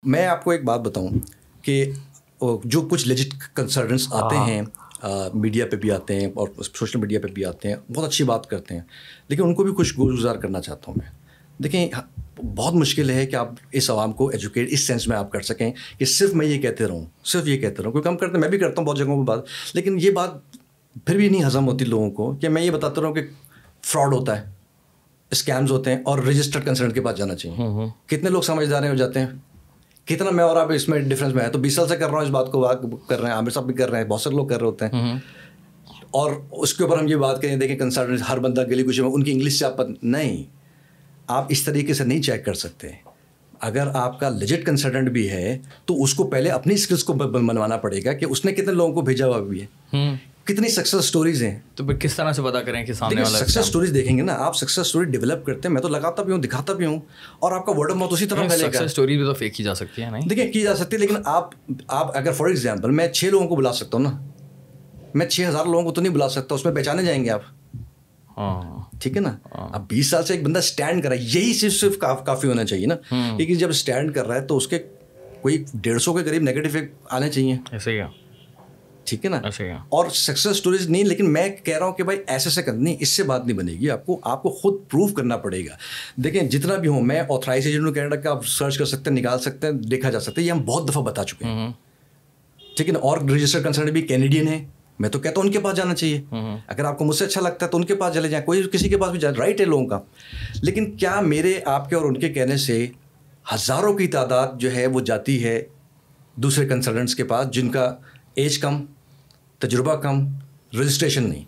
मैं आपको एक बात बताऊं कि जो कुछ लेजिट कंसल्टेंट्स आते हैं मीडिया पे भी आते हैं और सोशल मीडिया पे भी आते हैं, बहुत अच्छी बात करते हैं, लेकिन उनको भी कुछ गुज़ार करना चाहता हूं मैं। देखिए, बहुत मुश्किल है कि आप इस आवाम को एजुकेट इस सेंस में आप कर सकें कि सिर्फ मैं ये कहते रहूं, सिर्फ ये कहते रहूं, क्योंकि हम करते, मैं भी करता हूँ बहुत जगहों पर बात, लेकिन ये बात फिर भी नहीं हजम होती लोगों को कि मैं ये बताता रहूँ कि फ्रॉड होता है, स्कैम्स होते हैं और रजिस्टर्ड कंसल्टेंट के पास जाना चाहिए। कितने लोग समझदार हो जाते हैं, कितना मैं और आप इसमें डिफरेंस में है। तो 20 साल से कर रहा हूँ इस बात को, कर रहे हैं, आमिर साहब भी कर रहे हैं, बहुत सारे लोग कर रहे होते हैं। और उसके ऊपर हम ये बात करें, देखें कंसल्टेंट हर बंदा गली कुछ में उनकी इंग्लिश से आप नहीं, आप इस तरीके से नहीं चेक कर सकते। अगर आपका लेजिट कंसल्टेंट भी है तो उसको पहले अपनी स्किल्स को मनवाना पड़ेगा कि उसने कितने लोगों को भेजा हुआ भी है, कितनी सक्सेस स्टोरीज हैं। तो किस तरह से पता करें कि सामने वाला सक्सेस स्टोरीज देखेंगे ना, आप सक्सेस स्टोरी डेवलप करते हैं, मैं तो लगाता भी हूँ, दिखाता भी हूँ, और आपका वर्ड ऑफ माउथ उसी तरह फैलेगा। सक्सेस स्टोरी भी तो फेक की जा सकती है, नहीं? देखिए, की जा सकती है, लेकिन आप अगर फॉर एग्जांपल मैं 6 लोगों को बुला सकता हूँ ना, मैं 6000 लोगों को तो नहीं बुला सकता, उसमें पहचाने जाएंगे आप। ठीक है ना। अब 20 साल से एक बंदा स्टैंड कर रहा है, यही सिर्फ काफ़ी होना चाहिए ना, क्योंकि जब स्टैंड कर रहा है तो उसके कोई 150 के करीब नेगेटिव आने चाहिए। ऐसे ही, ठीक है ना। और सक्सेस स्टोरीज नहीं, लेकिन मैं कह रहा हूँ कि भाई ऐसे करनी, इससे बात नहीं बनेगी, आपको खुद प्रूव करना पड़ेगा। देखें, जितना भी हो, मैं ऑथराइज एजेंट हूँ कनाडा का, आप सर्च कर सकते हैं, निकाल सकते हैं, देखा जा सकता है, ये हम बहुत दफ़ा बता चुके हैं। ठीक है ना। और रजिस्टर्ड कंसल्टेंट भी कैनेडियन है, मैं तो कहता हूँ उनके पास जाना चाहिए। अगर आपको मुझसे अच्छा लगता है तो उनके पास चले जाएं, कोई किसी के पास भी जाए, राइट है लोगों का। लेकिन क्या मेरे, आपके और उनके कहने से हज़ारों की तादाद जो है वो जाती है दूसरे कंसल्टेंट्स के पास, जिनका एज कम, तजुर्बा कम, रजिस्ट्रेशन नहीं।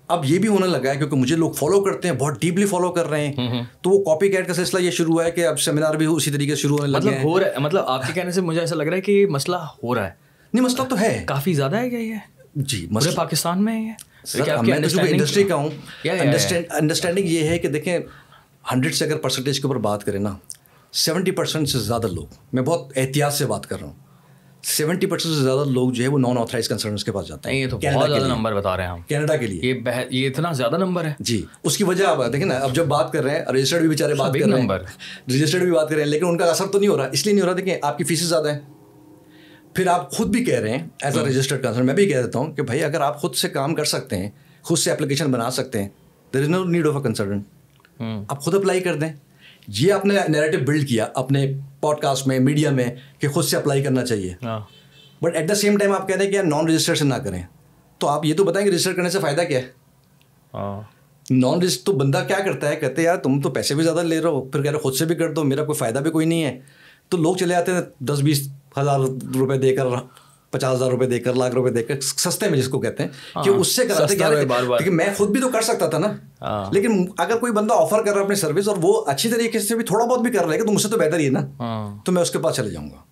अब ये भी होने लगा है क्योंकि मुझे लोग फॉलो करते हैं, बहुत डीपली फॉलो कर रहे हैं, तो वो कॉपी कैट का सिलसिला ये शुरू हुआ है कि अब सेमिनार भी उसी तरीके से शुरू होने लगे हैं। हो रहा है, मतलब आपके कहने से मुझे ऐसा लग रहा है कि मसला हो रहा है। नहीं, मसला तो है, काफ़ी ज़्यादा है क्या ये? जी, पूरे पाकिस्तान में है ये? मैं तो इंडस्ट्री का हूँ, अंडरस्टैंडिंग ये है कि देखें, 100 से अगर परसेंटेज के ऊपर बात करें ना, 70% से ज़्यादा लोग, मैं बहुत एहतियात से बात कर रहा हूँ, 70% से ज़्यादा लोग जो है वो नॉन ऑथराइज कंसल्टेंट्स के पास जाते हैं। ये तो बहुत ज़्यादा नंबर बता रहे हैं हम कनाडा के लिए। ये इतना ज़्यादा नंबर है जी। उसकी वजह आप देखें ना, अब जब बात कर रहे हैं, रजिस्टर्ड भी बेचारे बात कर रहे हैं, रजिस्टर्ड भी बात कर रहे हैं, लेकिन उनका असर तो नहीं हो रहा। इसलिए नहीं हो रहा, देखिए आपकी फीसें ज़्यादा है, फिर आप खुद भी कह रहे हैं एज अ रजिस्टर्ड कंसल्टेंट, मैं भी कह देता हूँ कि भाई अगर आप खुद से काम कर सकते हैं, खुद से एप्लीकेशन बना सकते हैं, there is no need of a consultant. आप खुद अप्लाई कर दें। ये आपने नैरेटिव बिल्ड किया अपने पॉडकास्ट में, मीडिया में, कि खुद से अप्लाई करना चाहिए, but at the same time आप कह रहे हैं कि यार नॉन रजिस्ट्रेशन ना करें। तो आप ये तो बताएं कि रजिस्टर करने से फ़ायदा क्या है? नॉन रजिस्टर तो बंदा क्या करता है, कहते हैं यार तुम तो पैसे भी ज़्यादा ले रहे हो, फिर कह रहे हो खुद से भी कर दो, मेरा कोई फ़ायदा भी कोई नहीं है। तो लोग चले आते हैं 10-20 हज़ार रुपये देकर, 50,000 रुपये देकर, लाख रुपये देकर, सस्ते में जिसको कहते हैं, कि उससे कराते कि मैं खुद भी तो कर सकता था ना। लेकिन अगर कोई बंदा ऑफर कर रहा है अपनी सर्विस और वो अच्छी तरीके से भी थोड़ा बहुत भी कर रहा है तो मुझसे तो बेहतर ही है ना, तो मैं उसके पास चले जाऊँगा।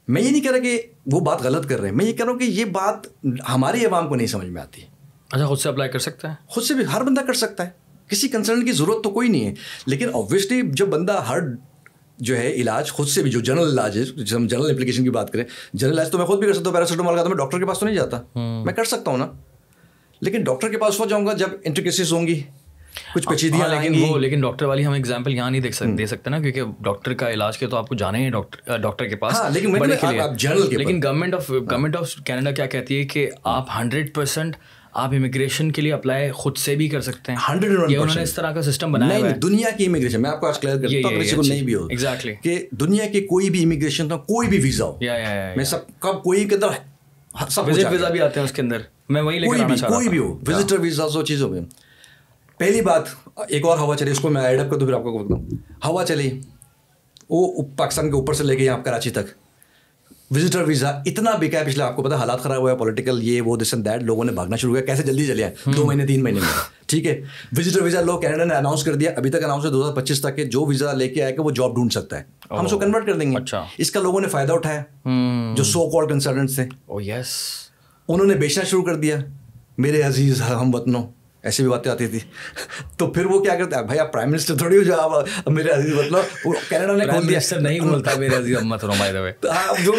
मैं ये नहीं कह रहा कि वो बात गलत कर रहे हैं, मैं ये कह रहा हूँ कि ये बात हमारी आवाम को नहीं समझ में आती। अच्छा, खुद से अप्लाई कर सकता है? खुद से भी हर बंदा कर सकता है, किसी कंसल्टेंट की ज़रूरत तो कोई नहीं है। लेकिन ऑब्वियसली जब बंदा हर जो है इलाज खुद से भी, जो जनरल इलाज है, जब हम जनरल एप्लीकेशन की बात करें, जनरल इलाज तो मैं खुद भी कर सकता हूँ, पैरासिटामोल का तो मैं डॉक्टर के पास तो नहीं जाता, मैं कर सकता हूँ ना। लेकिन डॉक्टर के पास हो जाऊँगा जब इंट्रिकेसीज होंगी, कुछ पेचीदियाँ आएंगी। लेकिन डॉक्टर वाली हम एग्जांपल यहाँ नहीं दे सकते ना, क्योंकि डॉक्टर का इलाज के तो आपको जाना ही है डॉक्टर के पास। लेकिन गवर्नमेंट ऑफ कनाडा क्या कहती है कि आप 100% आप इमिग्रेशन के लिए अप्लाई खुद से भी कर सकते हैं। 101% उन्होंने इस तरह का सिस्टम बनाया है। दुनिया की इमिग्रेशन, मैं आपको आज क्लियर करता हूँ, किसी को नहीं भी हो, एग्जैक्टली, कि दुनिया की कोई भी इमिग्रेशन हो, कोई भी वीज़ा हो, मैं सब कब कोई के अंदर सब विजिट वीज़ा भी आते हैं उसके अंदर, मैं वही लेकर आना चाह रहा था। कोई भी हो, विजिटर वीज़ा, सो चीज़ हो गई। पहली बात, एक और हवा चली, उसको मैं एड अप कर दूँ, फिर आपको बताऊँ। हवा चली वो पाकिस्तान के ऊपर से लेके यहाँ कराची तक, विजिटर वीज़ा इतना बिका है, पिछले आपको पता हालात ख़राब हुआ है, पॉलिटिकल ये वो दिस एंड दैट, लोगों ने भागना शुरू किया, कैसे जल्दी चले आए 2 महीने 3 महीने में। ठीक है, विजिटर वीज़ा लोग कनाडा ने अनाउंस कर दिया, अभी तक अनाउंस है 2025 तक के, जो वीज़ा लेके आएगा वो जॉब ढूंढ सकता है, हम उसको कन्वर्ट कर देंगे। अच्छा, इसका लोगों ने फ़ायदा उठाया, जो सो कॉल्ड कंसल्टेंट्स थे, यस, उन्होंने बेचना शुरू कर दिया, मेरे अजीज़ हम वतनों, ऐसी भी बातें आती थी। तो फिर वो क्या करता है, भाई आप प्राइम मिनिस्टर थोड़ी हो जो आप मेरे अजीज, मतलब कनाडा ने खोल दिया, नहीं बोलता मेरे अजीज मत रो, बाय द वे। तो आप जो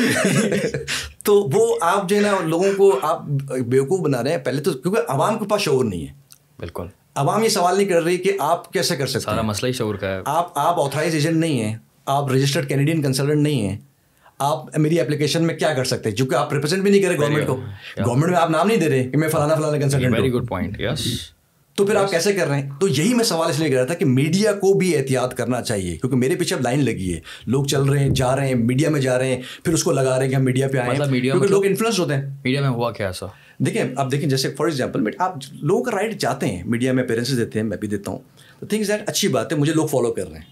तो वो आप जो है ना लोगों को आप बेवकूफ़ बना रहे हैं पहले तो, क्योंकि आवाम के पास शऊर नहीं है। बिल्कुल, आवाम ये सवाल नहीं कर रही कि आप कैसे कर सकते हैं, सारा मसला ही शऊर का है। आप ऑथराइज एजेंट नहीं है, आप रजिस्टर्ड कैनेडियन कंसल्टेंट नहीं हैं, आप मेरी एप्लीकेशन में क्या कर सकते हैं, क्योंकि आप रिप्रेजेंट भी नहीं कर रहे गवर्नमेंट को, गवर्नमेंट में आप नाम नहीं दे रहे कि मैं फलाना कंसल्टेंट हूं। Very good point, yes. तो फिर आप कैसे कर रहे हैं? तो यही मैं सवाल इसलिए कर रहा था कि मीडिया को भी एहतियात करना चाहिए, क्योंकि मेरे पीछे अब लाइन लगी है, लोग चल रहे हैं, जा रहे हैं, मीडिया में जा रहे हैं, फिर उसको लगा रहे हैं कि हम मीडिया पे आए, क्योंकि लोग इन्फ्लुएंस होते हैं। मीडिया में हुआ क्या ऐसा? देखिए, अब देखिए, जैसे फॉर एग्जाम्पल आप लोगों का राइट जाते हैं, मीडिया में पेरेंट्स देते हैं, मैं भी देता हूँ, तो थिंग्स दैट अच्छी बात है, मुझे लोग फॉलो कर रहे हैं,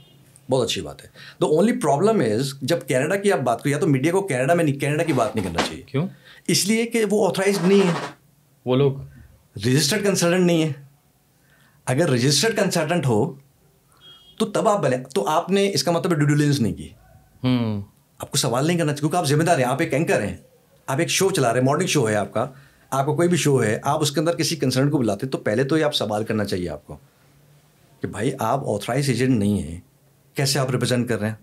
बहुत अच्छी बात है। द ओनली प्रॉब्लम इज जब कनाडा की आप बात करो, या तो मीडिया को कनाडा में नहीं, कनाडा की बात नहीं करना चाहिए। क्यों? इसलिए कि वो ऑथराइज्ड नहीं है, वो लोग रजिस्टर्ड कंसल्टेंट नहीं है। अगर रजिस्टर्ड कंसल्टेंट हो तो तब आप बने, तो आपने इसका मतलब ड्यू डिलिजेंस नहीं की। आपको सवाल नहीं करना चाहिए, क्योंकि आप जिम्मेदार हैं, आप एक एंकर हैं, आप एक शो चला रहे हैं, मॉर्निंग शो है आपका कोई भी शो है, आप उसके अंदर किसी कंसल्टेंट को बुलाते तो पहले तो ये आप सवाल करना चाहिए आपको कि भाई आप ऑथराइज एजेंट नहीं हैं, कैसे आप रिप्रेजेंट कर रहे हैं।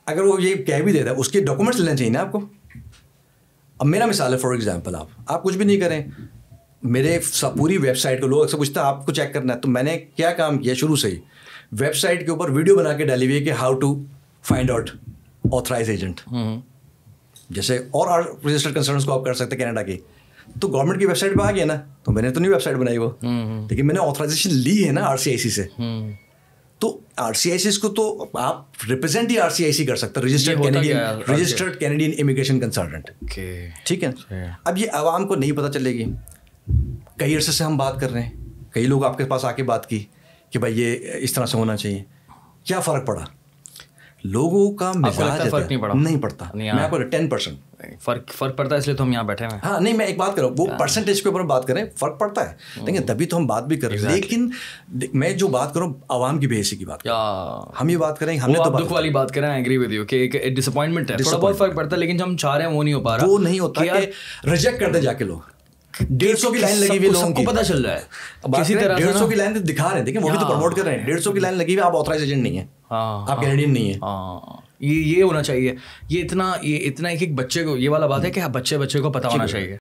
अगर वो ये कह भी देता है, उसके डॉक्यूमेंट्स लेने चाहिए ना आपको। अब मेरा मिसाल है, फॉर एग्जाम्पल आप कुछ भी नहीं करें, मेरे पूरी वेबसाइट को लोग अक्सर पूछते हैं आपको चेक करना है, तो मैंने क्या काम किया शुरू से ही, वेबसाइट के ऊपर वीडियो बना के डाली हुई है कि how to find out authorise agent. जैसे और रजिस्टर्ड कंसल्टेंट्स को आप कर सकते हैं कनाडा की, तो गवर्नमेंट की वेबसाइट पे आ गया ना, तो मैंने तो नहीं वेबसाइट बनाई वो, लेकिन मैंने ऑथराइजेशन ली है ना RCIC से। तो RCIC को तो आप रिप्रेजेंट ही RCIC कर सकते हैं, रजिस्टर्ड कैनेडियन इमिग्रेशन कंसल्टेंट। ठीक है। अब ये आवाम को नहीं पता चलेगी। कई अरसे से हम बात कर रहे हैं, कई लोग आपके पास आके बात की कि भाई ये इस तरह से होना चाहिए, क्या फ़र्क पड़ा? लोगों का मिजाज फर्क नहीं पड़ा? नहीं पड़ता। मैं आपको 10% फर्क पड़ता है, इसलिए तो हम यहाँ बैठे हैं। हाँ, नहीं, मैं एक बात कर रहा हूँ, वो परसेंटेज के ऊपर बात करें, फर्क पड़ता है, लेकिन तभी तो हम बात भी कर रहे हैं। लेकिन मैं जो बात कर रहा हूँ आवाम की बेहसी की बात, हम ये बात करेंगे, हमने तो दुख वाली बात करें, एग्री विद यू कि एक डिसअपॉइंटमेंट है, थोड़ा बहुत फर्क पड़ता है, लेकिन जो हम चाह रहे हैं वो नहीं हो पा रहा। वो नहीं होता कि रिजेक्ट कर दे जाके लोग। 150 की लाइन लगी हुई, लोगों को पता चल रहा है किसी तरह 150 की लाइन दिखा रहे हैं, देखिए वो भी तो प्रमोट कर रहे हैं। 150 की लाइन लगी हुई, आप ऑथराइज एजेंट नहीं है, आप कैनेडियन नहीं है। ये होना चाहिए, ये इतना एक बच्चे को, ये वाला बात है कि बच्चे को पता होना चाहिए।